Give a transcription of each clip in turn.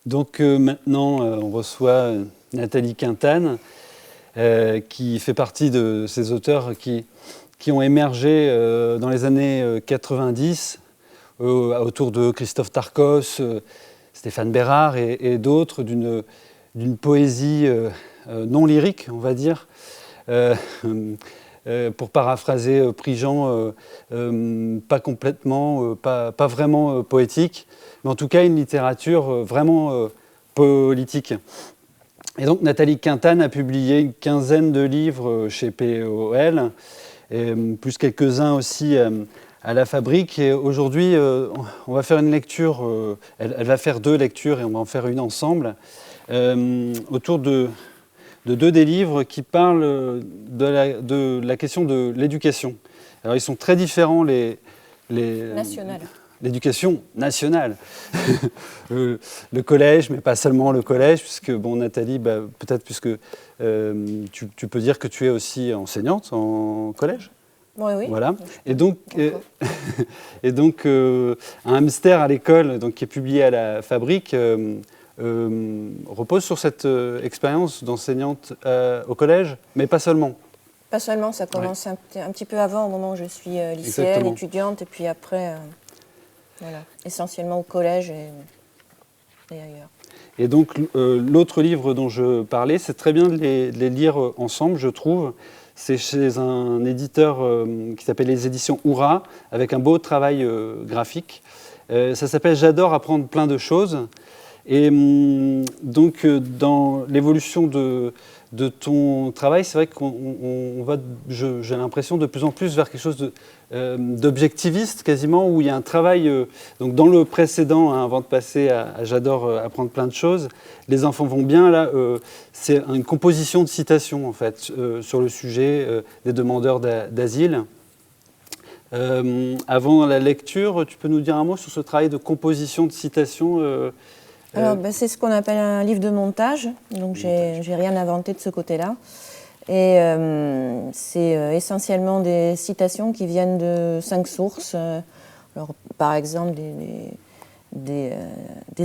Donc maintenant, on reçoit Nathalie Quintane, qui fait partie de ces auteurs qui ont émergé dans les années 90, autour de Christophe Tarkos, Stéphane Bérard et d'autres, d'une poésie non lyrique, on va dire. Pour paraphraser Prigent, pas complètement, pas vraiment poétique, mais en tout cas une littérature vraiment politique. Et donc Nathalie Quintane a publié une quinzaine de livres chez POL, et plus quelques-uns aussi à la Fabrique. Et aujourd'hui, on va faire une lecture, elle va faire 2 lectures et on va en faire une ensemble, autour de 2 des livres qui parlent de la question de l'éducation. Alors ils sont très différents, l'éducation nationale. Le collège, mais pas seulement le collège, puisque, bon, Nathalie, peut-être puisque tu peux dire que tu es aussi enseignante en collège. Oui. Voilà. Et donc un hamster à l'école, qui est publié à la Fabrique, repose sur cette expérience d'enseignante au collège, mais pas seulement. Pas seulement, ça commence un petit peu avant, au moment où je suis lycéenne, Exactement. étudiante, et puis après, voilà, essentiellement au collège et ailleurs. Et donc l'autre livre dont je parlais, c'est très bien de les lire ensemble, je trouve. C'est chez un éditeur qui s'appelle les éditions Oura, avec un beau travail graphique. Ça s'appelle « J'adore apprendre plein de choses ». Et donc, dans l'évolution de ton travail, c'est vrai qu'on va, j'ai l'impression, de plus en plus vers quelque chose d'objectiviste, quasiment, où il y a un travail. Donc, dans le précédent, avant de passer à J'adore apprendre plein de choses, les enfants vont bien. Là, c'est une composition de citations, en fait, sur le sujet des demandeurs d'asile. Avant la lecture, tu peux nous dire un mot sur ce travail de composition de citations Alors, c'est ce qu'on appelle un livre de montage, donc j'ai rien inventé de ce côté-là. Et c'est essentiellement des citations qui viennent de 5 sources. Alors, par exemple, des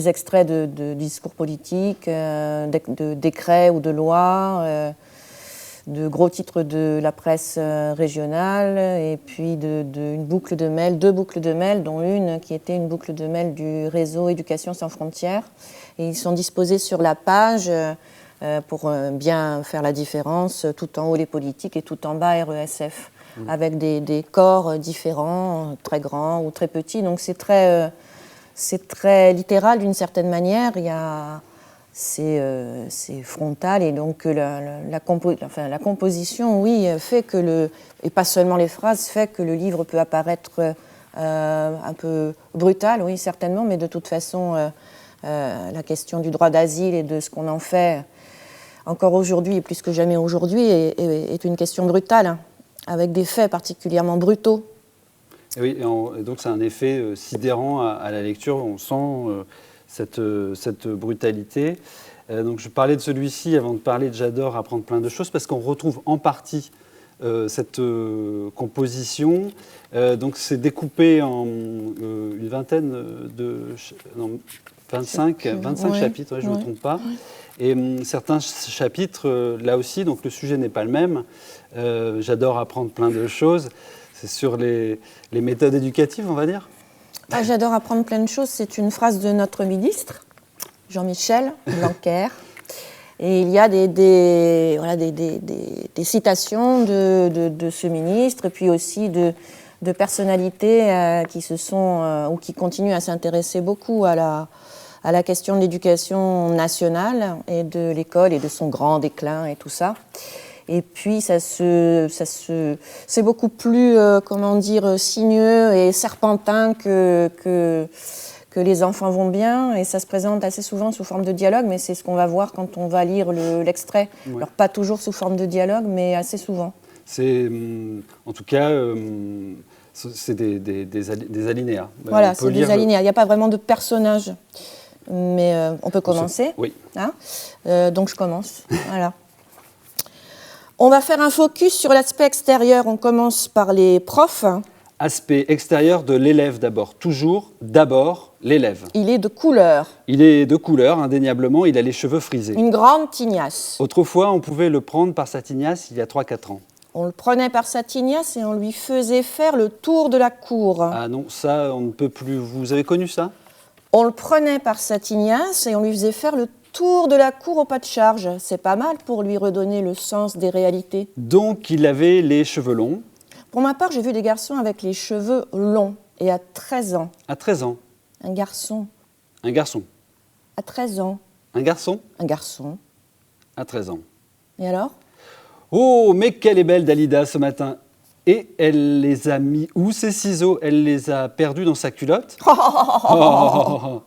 extraits de discours politiques, de décrets ou de lois, de gros titres de la presse régionale, et puis une boucle de mail, 2 boucles de mail, dont une qui était une boucle de mail du réseau Éducation sans frontières. Et ils sont disposés sur la page pour bien faire la différence, tout en haut les politiques et tout en bas RESF, avec des corps différents, très grands ou très petits. Donc c'est très littéral d'une certaine manière. C'est frontal, et donc la composition, oui, fait que et pas seulement les phrases, fait que le livre peut apparaître un peu brutal, oui, certainement, mais de toute façon, la question du droit d'asile et de ce qu'on en fait encore aujourd'hui, et plus que jamais aujourd'hui, est une question brutale, hein, avec des faits particulièrement brutaux. Et oui, et donc c'est un effet sidérant à la lecture, on sent cette brutalité. Donc je parlais de celui-ci avant de parler de J'adore apprendre plein de choses, parce qu'on retrouve en partie cette composition. Donc c'est découpé en une vingtaine de... 25 chapitres, je ne me trompe pas. Et certains chapitres, là aussi, donc le sujet n'est pas le même. J'adore apprendre plein de choses. C'est sur les méthodes éducatives, on va dire. J'adore apprendre plein de choses. C'est une phrase de notre ministre, Jean-Michel Blanquer. Et il y a des citations de ce ministre, et puis aussi de personnalités qui se sont ou qui continuent à s'intéresser beaucoup à la question de l'éducation nationale et de l'école et de son grand déclin et tout ça. Et puis c'est beaucoup plus sinueux et serpentin que les enfants vont bien, et ça se présente assez souvent sous forme de dialogue, mais c'est ce qu'on va voir quand on va lire l'extrait. Ouais. Alors pas toujours sous forme de dialogue, mais assez souvent. C'est en tout cas c'est des alinéas. Voilà, c'est des alinéas. Il n'y a pas vraiment de personnage, mais on peut commencer. Oui. Hein, donc je commence. Voilà. On va faire un focus sur l'aspect extérieur. On commence par les profs. Aspect extérieur de l'élève d'abord. Toujours d'abord l'élève. Il est de couleur, Il est de couleur, indéniablement, il a les cheveux frisés. une grande tignasse. Autrefois, on pouvait le prendre par sa tignasse il y a 3-4 ans. On le prenait par sa tignasse et on lui faisait faire le tour de la cour. Ah non, ça, on ne peut plus. Vous avez connu ça? On le prenait par sa tignasse et on lui faisait faire le tour de la cour au pas de charge. C'est pas mal pour lui redonner le sens des réalités. Donc, il avait les cheveux longs. Pour ma part, j'ai vu des garçons avec les cheveux longs et à 13 ans. À 13 ans. Un garçon Un garçon. à 13 ans. Un garçon Un garçon. à 13 ans. Et alors? Oh, mais qu'elle est belle Dalida ce matin. Et elle les a mis où ces ciseaux? Elle les a perdus dans sa culotte? Oh.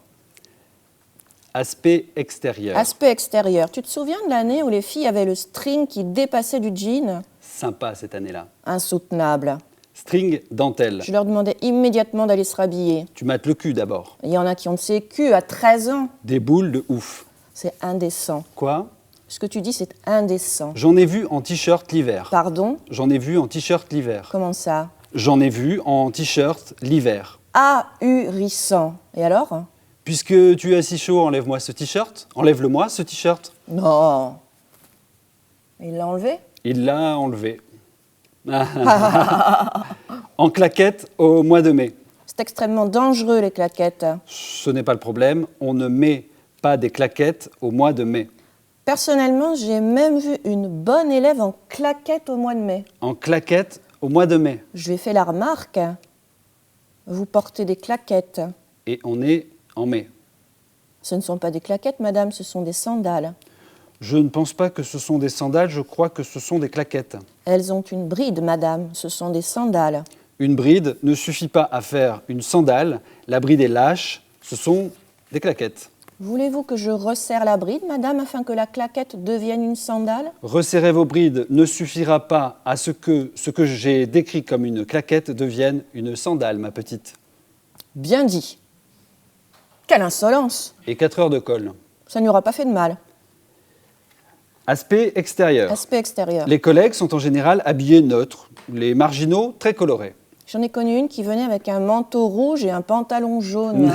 Aspect extérieur. Aspect extérieur. Tu te souviens de l'année où les filles avaient le string qui dépassait du jean? Sympa cette année-là. Insoutenable. String dentelle. Je leur demandais immédiatement d'aller se rhabiller. Tu mates le cul d'abord. Il y en a qui ont de ces culs à 13 ans. Des boules de ouf. C'est indécent. Quoi? Ce que tu dis, c'est indécent. J'en ai vu en t-shirt l'hiver. Pardon? J'en ai vu en t-shirt l'hiver. Comment ça? J'en ai vu en t-shirt l'hiver. Ahurissant. Et alors? Puisque tu as si chaud, enlève-moi ce t-shirt. Enlève-le-moi ce t-shirt. Non. Il l'a enlevé? Il l'a enlevé. En claquette au mois de mai. C'est extrêmement dangereux, les claquettes. Ce n'est pas le problème. On ne met pas des claquettes au mois de mai. Personnellement, j'ai même vu une bonne élève en claquette au mois de mai. En claquette au mois de mai. Je lui ai fait la remarque. Vous portez des claquettes. Et on est en mai. Ce ne sont pas des claquettes, madame, ce sont des sandales. Je ne pense pas que ce sont des sandales, je crois que ce sont des claquettes. Elles ont une bride, madame, ce sont des sandales. Une bride ne suffit pas à faire une sandale. La bride est lâche, ce sont des claquettes. Voulez-vous que je resserre la bride, madame, afin que la claquette devienne une sandale? Resserrer vos brides ne suffira pas à ce que j'ai décrit comme une claquette devienne une sandale, ma petite. Bien dit. Quelle insolence! Et 4 heures de colle. Ça n'y aura pas fait de mal. Aspect extérieur. Aspect extérieur. Les collègues sont en général habillés neutres, les marginaux très colorés. J'en ai connu une qui venait avec un manteau rouge et un pantalon jaune.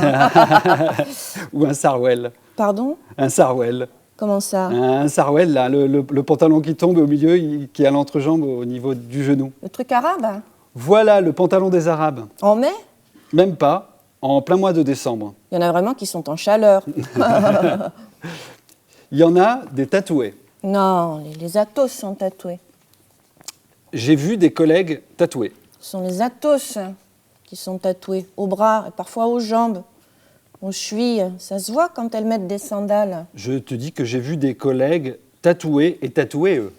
Ou un sarouel. Pardon? Un sarouel. Comment ça? Un sarouel, là, le pantalon qui tombe au milieu, qui a l'entrejambe au niveau du genou. Le truc arabe? Voilà le pantalon des Arabes. En mai? Même pas, en plein mois de décembre. Il y en a vraiment qui sont en chaleur. Il y en a des tatoués. Non, les Athos sont tatoués. J'ai vu des collègues tatoués. Ce sont les Athos qui sont tatoués au bras et parfois aux jambes, aux chevilles. Ça se voit quand elles mettent des sandales. Je te dis que j'ai vu des collègues tatoués et tatoués, eux,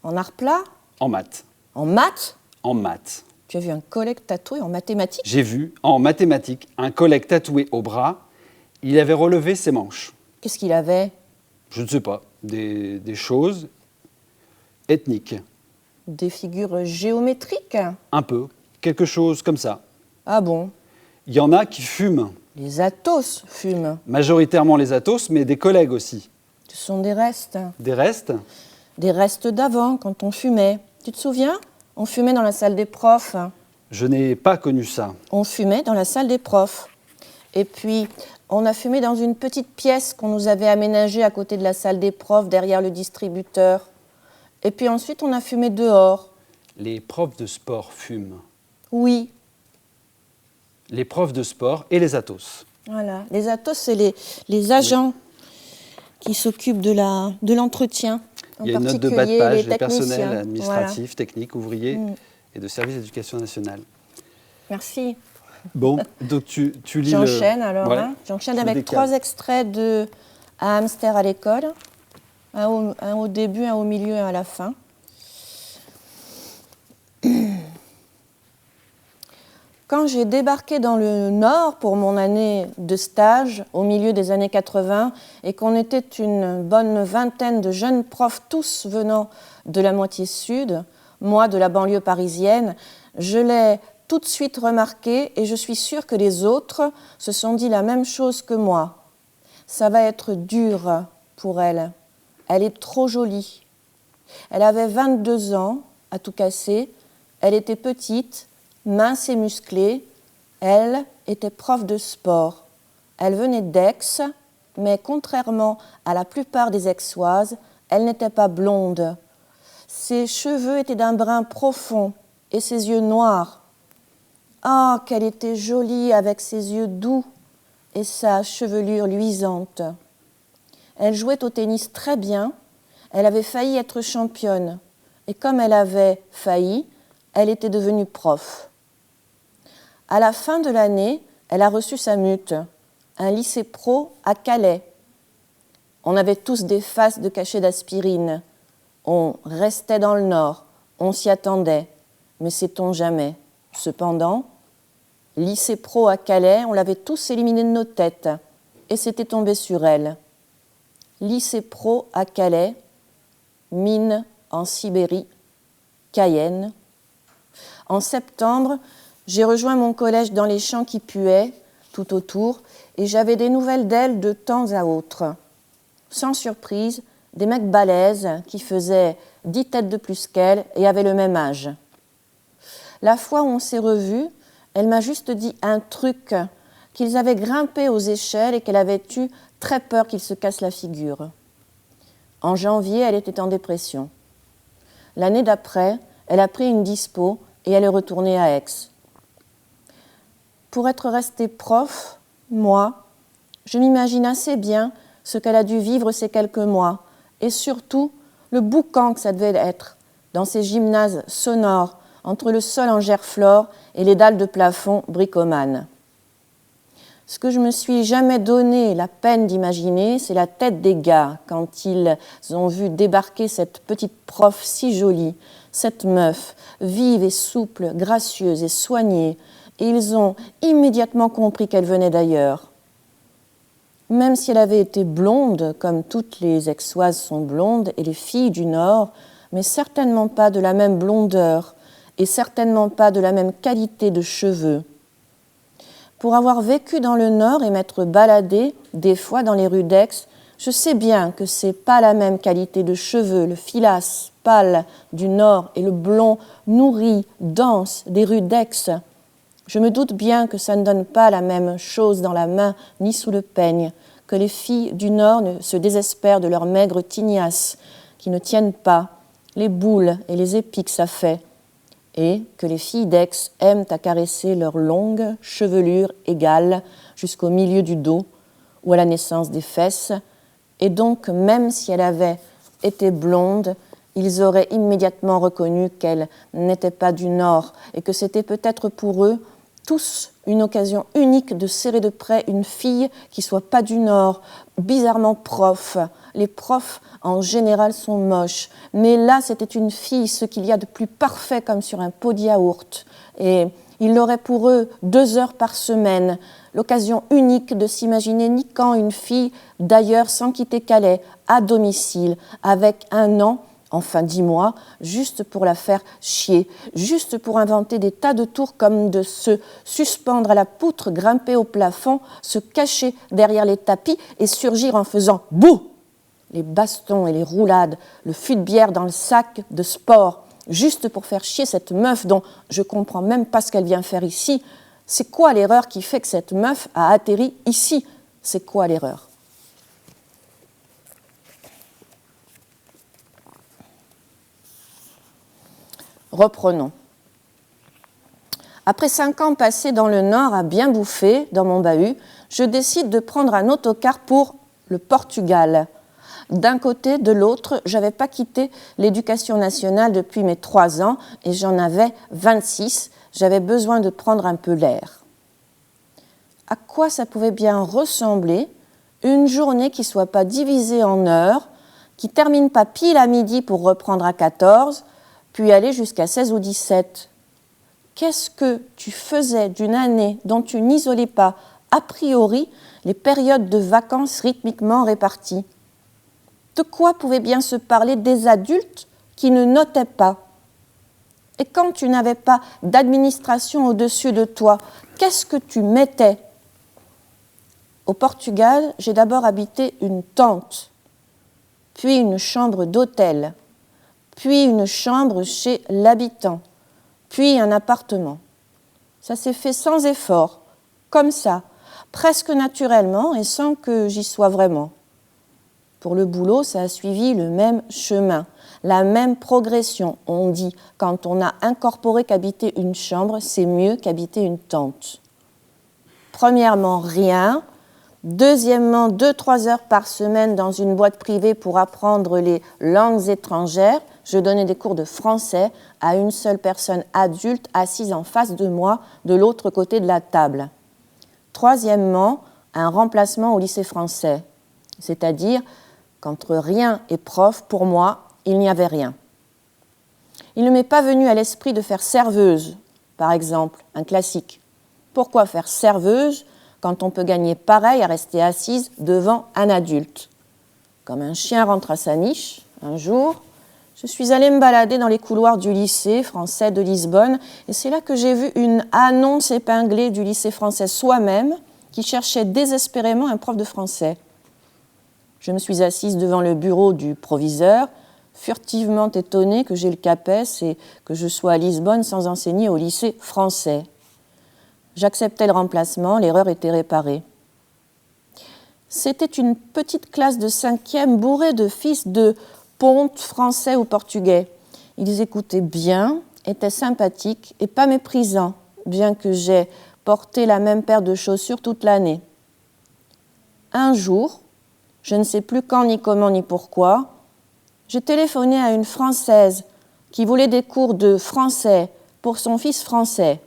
En art plat? en maths. En maths? En maths. Tu as vu un collègue tatoué en mathématiques? J'ai vu, en mathématiques, un collègue tatoué au bras. Il avait relevé ses manches. Qu'est-ce qu'il avait? Je ne sais pas, des choses ethniques. Des figures géométriques? Un peu, quelque chose comme ça. Ah bon? Il y en a qui fument, Les Athos fument. majoritairement les Athos, mais des collègues aussi. Ce sont des restes. Des restes, Des restes d'avant, quand on fumait. Tu te souviens? On fumait dans la salle des profs. je n'ai pas connu ça. On fumait dans la salle des profs. Et puis, on a fumé dans une petite pièce qu'on nous avait aménagée à côté de la salle des profs, derrière le distributeur. Et puis ensuite, on a fumé dehors. Les profs de sport fument. Oui, Les profs de sport et les Athos. voilà. Les Athos, c'est les agents qui s'occupent de l'entretien. Il y a une note de bas de particulier page, les les personnels techniciens. administratifs, techniques, ouvriers Mm. et de services d'éducation nationale. Merci. Bon, donc tu lis J'enchaîne alors. Ouais. Hein. J'enchaîne Je avec décale. 3 extraits de À hamster à l'école. Un au début, un au milieu et un à la fin. Quand j'ai débarqué dans le Nord pour mon année de stage, au milieu des années 80, et qu'on était une bonne vingtaine de jeunes profs, tous venant de la moitié sud, moi de la banlieue parisienne, je l'ai tout de suite remarqué et je suis sûre que les autres se sont dit la même chose que moi. Ça va être dur pour elle. Elle est trop jolie. Elle avait 22 ans, à tout casser. Elle était petite, mince et musclée, elle était prof de sport. Elle venait d'Aix, mais contrairement à la plupart des Aixoises, elle n'était pas blonde. Ses cheveux étaient d'un brun profond et ses yeux noirs. Ah, qu'elle était jolie avec ses yeux doux et sa chevelure luisante. Elle jouait au tennis très bien, elle avait failli être championne, et comme elle avait failli, elle était devenue prof. À la fin de l'année, elle a reçu sa mute, un lycée pro à Calais. On avait tous des faces de cachets d'aspirine. On restait dans le Nord, on s'y attendait, mais sait-on jamais. Cependant, lycée pro à Calais, on l'avait tous éliminé de nos têtes, et c'était tombé sur elle. Lycée pro à Calais, mine en Sibérie, Cayenne. En septembre, j'ai rejoint mon collège dans les champs qui puaient, tout autour, et j'avais des nouvelles d'elle de temps à autre. Sans surprise, des mecs balèzes qui faisaient 10 têtes de plus qu'elle et avaient le même âge. La fois où on s'est revus, elle m'a juste dit un truc, qu'ils avaient grimpé aux échelles et qu'elle avait eu très peur qu'ils se cassent la figure. En janvier, elle était en dépression. L'année d'après, elle a pris une dispo et elle est retournée à Aix. Pour être restée prof, moi, je m'imagine assez bien ce qu'elle a dû vivre ces quelques mois, et surtout le boucan que ça devait être dans ces gymnases sonores entre le sol en gerflore et les dalles de plafond bricomanes. Ce que je me suis jamais donné la peine d'imaginer, c'est la tête des gars quand ils ont vu débarquer cette petite prof si jolie, cette meuf, vive et souple, gracieuse et soignée, et ils ont immédiatement compris qu'elle venait d'ailleurs. Même si elle avait été blonde, comme toutes les Aixoises sont blondes, et les filles du Nord, mais certainement pas de la même blondeur, et certainement pas de la même qualité de cheveux. Pour avoir vécu dans le Nord et m'être baladée, des fois dans les rues d'Aix, je sais bien que c'est pas la même qualité de cheveux, le filasse pâle du Nord et le blond nourri, dense des rues d'Aix. Je me doute bien que ça ne donne pas la même chose dans la main ni sous le peigne, que les filles du Nord ne se désespèrent de leurs maigres tignasses qui ne tiennent pas, les boules et les épis que ça fait, et que les filles d'Aix aiment à caresser leur longue chevelure égale jusqu'au milieu du dos ou à la naissance des fesses, et donc même si elle avait été blonde, ils auraient immédiatement reconnu qu'elle n'était pas du Nord et que c'était peut-être pour eux tous une occasion unique de serrer de près une fille qui soit pas du Nord, bizarrement prof. Les profs, en général, sont moches. Mais là, c'était une fille, ce qu'il y a de plus parfait comme sur un pot de yaourt. Et il aurait pour eux 2 heures par semaine, l'occasion unique de s'imaginer niquant une fille d'ailleurs sans quitter Calais, à domicile, avec 1 an, enfin 10 mois, juste pour la faire chier, juste pour inventer des tas de tours comme de se suspendre à la poutre, grimper au plafond, se cacher derrière les tapis et surgir en faisant « bouh !» Les bastons et les roulades, le fût de bière dans le sac de sport, juste pour faire chier cette meuf dont je ne comprends même pas ce qu'elle vient faire ici. C'est quoi l'erreur qui fait que cette meuf a atterri ici ? C'est quoi l'erreur ? Reprenons. Après 5 ans passés dans le Nord à bien bouffer dans mon bahut, je décide de prendre un autocar pour le Portugal. D'un côté, de l'autre, je n'avais pas quitté l'éducation nationale depuis mes 3 ans et j'en avais 26. J'avais besoin de prendre un peu l'air. À quoi ça pouvait bien ressembler une journée qui ne soit pas divisée en heures, qui ne termine pas pile à midi pour reprendre à 14, puis aller jusqu'à 16 ou 17. Qu'est-ce que tu faisais d'une année dont tu n'isolais pas, a priori, les périodes de vacances rythmiquement réparties ? De quoi pouvaient bien se parler des adultes qui ne notaient pas ? Et quand tu n'avais pas d'administration au-dessus de toi, qu'est-ce que tu mettais ? Au Portugal, j'ai d'abord habité une tente, puis une chambre d'hôtel, puis une chambre chez l'habitant, puis un appartement. Ça s'est fait sans effort, comme ça, presque naturellement et sans que j'y sois vraiment. Pour le boulot, ça a suivi le même chemin, la même progression. On dit, quand on a incorporé qu'habiter une chambre, c'est mieux qu'habiter une tente. Premièrement, rien. Deuxièmement, 2-3 heures par semaine dans une boîte privée pour apprendre les langues étrangères. Je donnais des cours de français à une seule personne adulte assise en face de moi, de l'autre côté de la table. Troisièmement, un remplacement au lycée français, c'est-à-dire qu'entre rien et prof, pour moi, il n'y avait rien. Il ne m'est pas venu à l'esprit de faire serveuse, par exemple, un classique. Pourquoi faire serveuse quand on peut gagner pareil à rester assise devant un adulte? Comme un chien rentre à sa niche, un jour, je suis allée me balader dans les couloirs du lycée français de Lisbonne et c'est là que j'ai vu une annonce épinglée du lycée français soi-même qui cherchait désespérément un prof de français. Je me suis assise devant le bureau du proviseur, furtivement étonnée que j'ai le CAPES et que je sois à Lisbonne sans enseigner au lycée français. J'acceptais le remplacement, l'erreur était réparée. C'était une petite classe de 5e bourrée de fils de ponte français ou portugais. Ils écoutaient bien, étaient sympathiques et pas méprisants, bien que j'aie porté la même paire de chaussures toute l'année. Un jour, je ne sais plus quand, ni comment, ni pourquoi, j'ai téléphoné à une Française qui voulait des cours de français pour son fils français.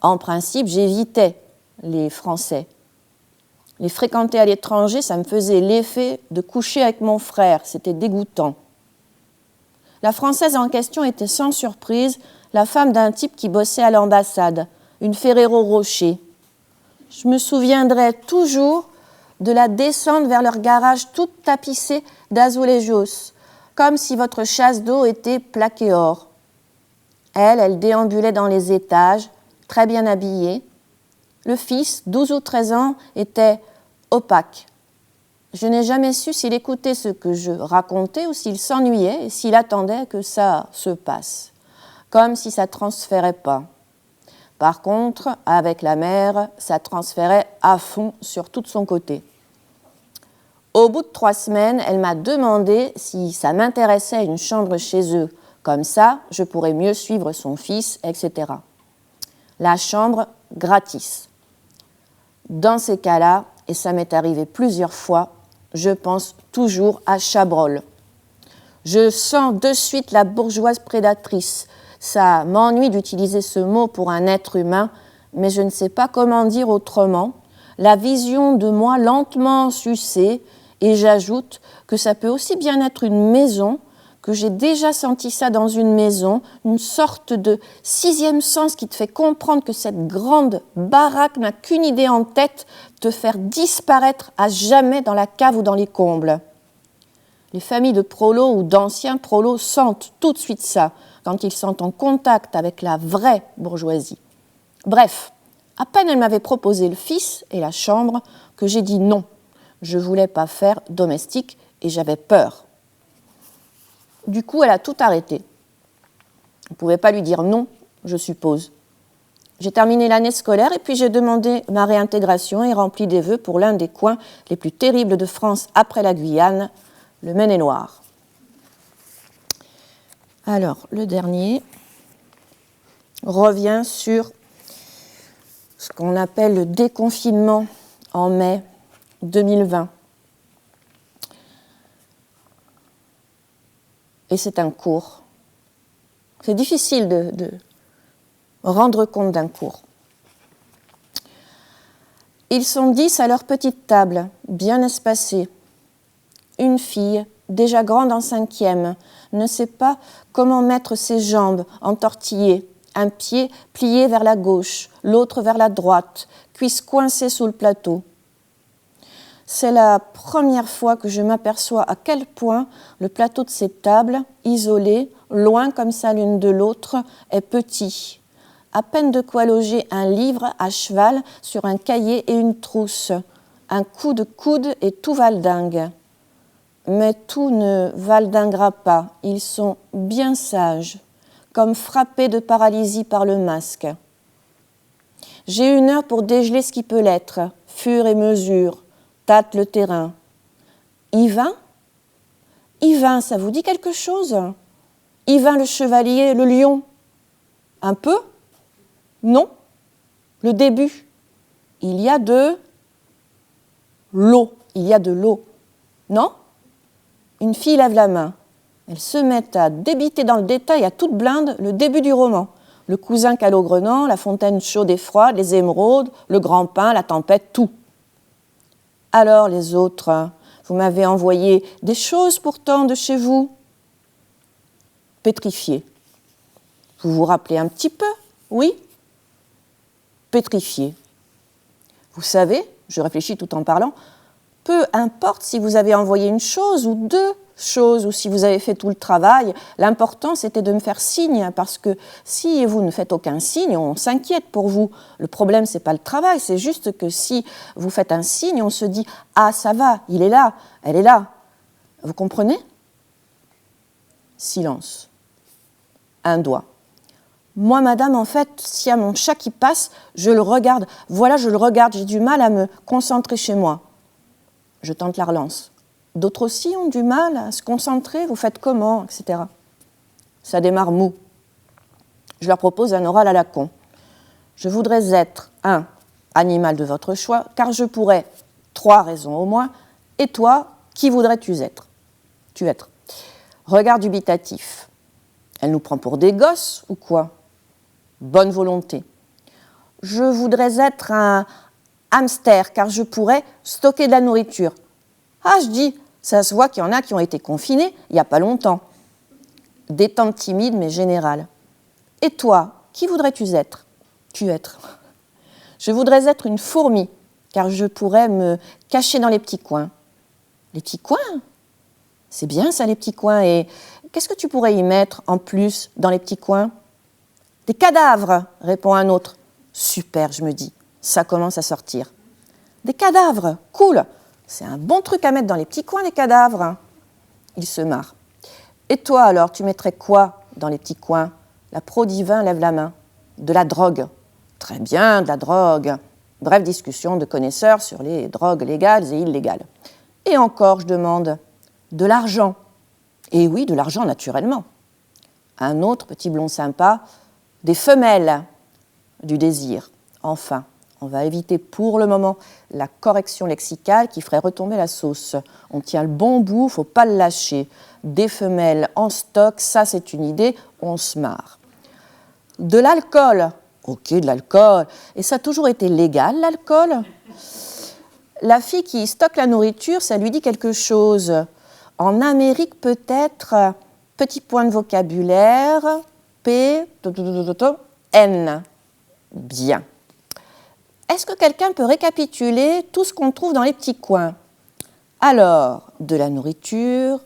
En principe, j'évitais les Français. Les fréquenter à l'étranger, ça me faisait l'effet de coucher avec mon frère. C'était dégoûtant. La Française en question était sans surprise la femme d'un type qui bossait à l'ambassade, une Ferrero Rocher. Je me souviendrai toujours de la descente vers leur garage toute tapissée d'azulejos, comme si votre chasse d'eau était plaquée or. Elle déambulait dans les étages, très bien habillée. Le fils, 12 ou 13 ans, était opaque. Je n'ai jamais su s'il écoutait ce que je racontais ou s'il s'ennuyait et s'il attendait que ça se passe, comme si ça ne transférait pas. Par contre, avec la mère, ça transférait à fond sur tout de son côté. Au bout de 3 semaines, elle m'a demandé si ça m'intéressait une chambre chez eux. Comme ça, je pourrais mieux suivre son fils, etc. La chambre gratis. Dans ces cas-là, et ça m'est arrivé plusieurs fois, je pense toujours à Chabrol. Je sens de suite la bourgeoise prédatrice. Ça m'ennuie d'utiliser ce mot pour un être humain, mais je ne sais pas comment dire autrement. La vision de moi lentement sucée, et j'ajoute que ça peut aussi bien être une maison, que j'ai déjà senti ça dans une maison, une sorte de 6e sens qui te fait comprendre que cette grande baraque n'a qu'une idée en tête, te faire disparaître à jamais dans la cave ou dans les combles. Les familles de prolos ou d'anciens prolos sentent tout de suite ça, quand ils sont en contact avec la vraie bourgeoisie. Bref, à peine elle m'avait proposé le fils et la chambre que j'ai dit non. Je ne voulais pas faire domestique et j'avais peur. Du coup, elle a tout arrêté. On ne pouvait pas lui dire non, je suppose. J'ai terminé l'année scolaire et puis j'ai demandé ma réintégration et rempli des vœux pour l'un des coins les plus terribles de France après la Guyane, le Maine-et-Loire. Alors, le dernier revient sur ce qu'on appelle le déconfinement en mai 2020. Et c'est un cours. C'est difficile de rendre compte d'un cours. Ils sont 10 à leur petite table, bien espacée. Une fille, déjà grande en 5e, ne sait pas comment mettre ses jambes entortillées, un pied plié vers la gauche, l'autre vers la droite, cuisse coincée sous le plateau. C'est la première fois que je m'aperçois à quel point le plateau de ces tables, isolées, loin comme ça l'une de l'autre, est petit. À peine de quoi loger un livre à cheval sur un cahier et une trousse. Un coup de coude et tout valdingue. Mais tout ne valdinguera pas. Ils sont bien sages, comme frappés de paralysie par le masque. J'ai 1 heure pour dégeler ce qui peut l'être. Fur et mesure, tâte le terrain. Yvain ? Yvain, ça vous dit quelque chose ? Yvain le chevalier, le lion ? Un peu ? Non ? Le début. Il y a de l'eau. Il y a de l'eau. Non ? Une fille lève la main. Elle se met à débiter dans le détail à toute blinde le début du roman. Le cousin calogrenant, la fontaine chaude et froide, les émeraudes, le grand pain, la tempête, tout. Alors les autres, vous m'avez envoyé des choses pourtant de chez vous. Pétrifié. Vous vous rappelez un petit peu, oui ? Pétrifié. Vous savez, je réfléchis tout en parlant, peu importe si vous avez envoyé une chose ou 2 choses, ou si vous avez fait tout le travail, l'important c'était de me faire signe, parce que si vous ne faites aucun signe, on s'inquiète pour vous. Le problème, c'est pas le travail, c'est juste que si vous faites un signe, on se dit « Ah, ça va, il est là, elle est là ». Vous comprenez ? Silence. Un doigt. Moi, madame, en fait, s'il y a mon chat qui passe, je le regarde. Voilà, je le regarde, j'ai du mal à me concentrer chez moi. Je tente la relance. D'autres aussi ont du mal à se concentrer, vous faites comment, etc. Ça démarre mou. Je leur propose un oral à la con. Je voudrais être un animal de votre choix, car je pourrais, 3 raisons au moins, et toi, qui voudrais-tu être ? Regard dubitatif. Elle nous prend pour des gosses ou quoi ? Bonne volonté. Je voudrais être un hamster, car je pourrais stocker de la nourriture. Ah, je dis, ça se voit qu'il y en a qui ont été confinés il n'y a pas longtemps. Détente timide mais générale. Et toi, qui voudrais-tu être ? Je voudrais être une fourmi, car je pourrais me cacher dans les petits coins. Les petits coins ? C'est bien ça, les petits coins. Et qu'est-ce que tu pourrais y mettre en plus dans les petits coins ? Des cadavres, répond un autre. Super, je me dis, ça commence à sortir. Des cadavres, cool. C'est un bon truc à mettre dans les petits coins, les cadavres. Il se marre. Et toi alors, tu mettrais quoi dans les petits coins ? La pro divin lève la main. De la drogue. Très bien, de la drogue. Brève discussion de connaisseurs sur les drogues légales et illégales. Et encore, je demande, de l'argent. Et oui, de l'argent naturellement. Un autre petit blond sympa, des femelles, du désir. Enfin, on va éviter pour le moment la correction lexicale qui ferait retomber la sauce. On tient le bon bout, faut pas le lâcher. Des femelles en stock, ça c'est une idée, on se marre. De l'alcool, ok, de l'alcool. Et ça a toujours été légal, l'alcool ? La fille qui stocke la nourriture, ça lui dit quelque chose. En Amérique peut-être, petit point de vocabulaire, P, N. Bien. Est-ce que quelqu'un peut récapituler tout ce qu'on trouve dans les petits coins ? Alors, de la nourriture,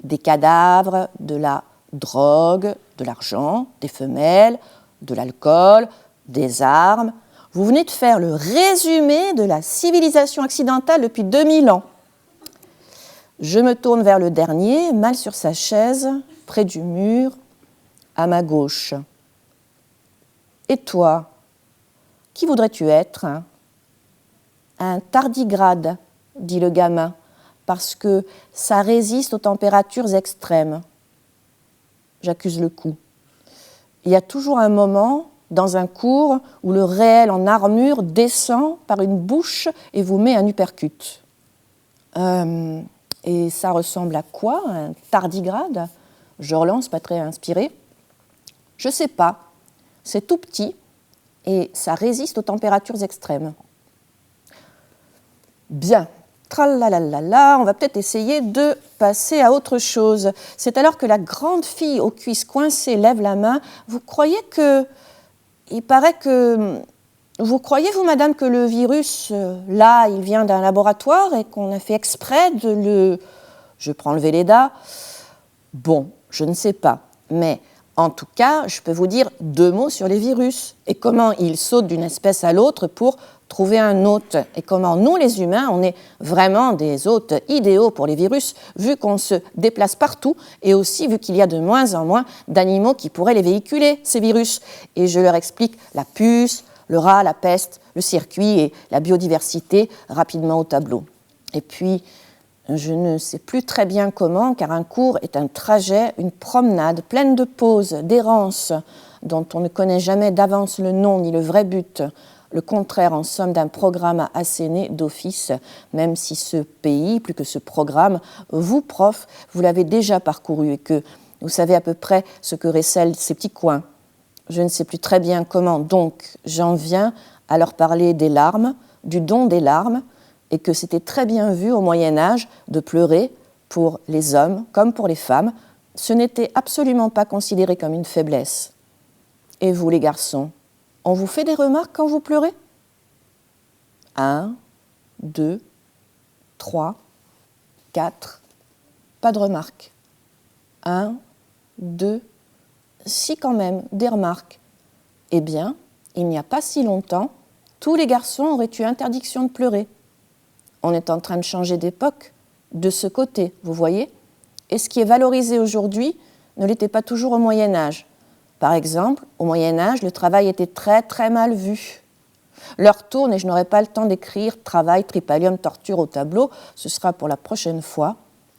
des cadavres, de la drogue, de l'argent, des femelles, de l'alcool, des armes. Vous venez de faire le résumé de la civilisation occidentale depuis 2000 ans. Je me tourne vers le dernier, mal sur sa chaise, près du mur, à ma gauche. Et toi, qui voudrais-tu être ? Un tardigrade, dit le gamin, parce que ça résiste aux températures extrêmes. J'accuse le coup. Il y a toujours un moment, dans un cours, où le réel en armure descend par une bouche et vous met un uppercut. Et ça ressemble à quoi, un tardigrade ? Je relance, pas très inspiré. Je sais pas. C'est tout petit et ça résiste aux températures extrêmes. Bien. Tralalala, on va peut-être essayer de passer à autre chose. C'est alors que la grande fille aux cuisses coincées lève la main. Vous croyez, vous, madame, que le virus, là, il vient d'un laboratoire et qu'on a fait exprès de le... Je prends le Velleda. Bon, je ne sais pas, mais en tout cas, je peux vous dire 2 mots sur les virus et comment ils sautent d'une espèce à l'autre pour trouver un hôte et comment nous, les humains, on est vraiment des hôtes idéaux pour les virus vu qu'on se déplace partout et aussi vu qu'il y a de moins en moins d'animaux qui pourraient les véhiculer, ces virus. Et je leur explique la puce, le rat, la peste, le circuit et la biodiversité rapidement au tableau. Et puis, je ne sais plus très bien comment, car un cours est un trajet, une promenade pleine de pauses, d'errances, dont on ne connaît jamais d'avance le nom ni le vrai but, le contraire en somme d'un programme à asséner d'office, même si ce pays, plus que ce programme, vous, prof, vous l'avez déjà parcouru et que vous savez à peu près ce que recèlent ces petits coins. Je ne sais plus très bien comment, donc j'en viens à leur parler des larmes, du don des larmes, et que c'était très bien vu au Moyen-Âge de pleurer pour les hommes comme pour les femmes. Ce n'était absolument pas considéré comme une faiblesse. Et vous, les garçons, on vous fait des remarques quand vous pleurez ? 1, 2, 3, 4, pas de remarques. 1, 2, si quand même, des remarques. Eh bien, il n'y a pas si longtemps, tous les garçons auraient eu interdiction de pleurer. On est en train de changer d'époque, de ce côté, vous voyez ? Et ce qui est valorisé aujourd'hui ne l'était pas toujours au Moyen-Âge. Par exemple, au Moyen-Âge, le travail était très très mal vu. L'heure tourne et je n'aurai pas le temps d'écrire travail, tripalium, torture au tableau, ce sera pour la prochaine fois.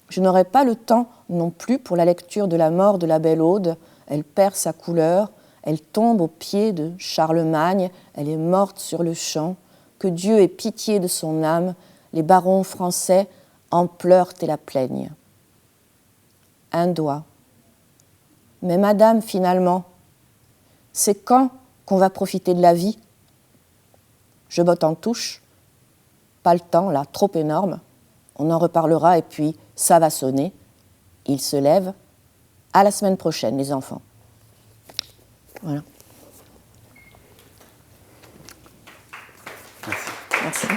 Je n'aurai pas le temps non plus pour la lecture de la mort de la belle Aude. Elle perd sa couleur, elle tombe aux pieds de Charlemagne, elle est morte sur le champ. Que Dieu ait pitié de son âme, les barons français en pleurent et la plaignent. Un doigt. Mais madame, finalement, c'est quand qu'on va profiter de la vie ? Je botte en touche. Pas le temps, là, trop énorme. On en reparlera et puis ça va sonner. Il se lève. À la semaine prochaine, les enfants. Voilà. Merci.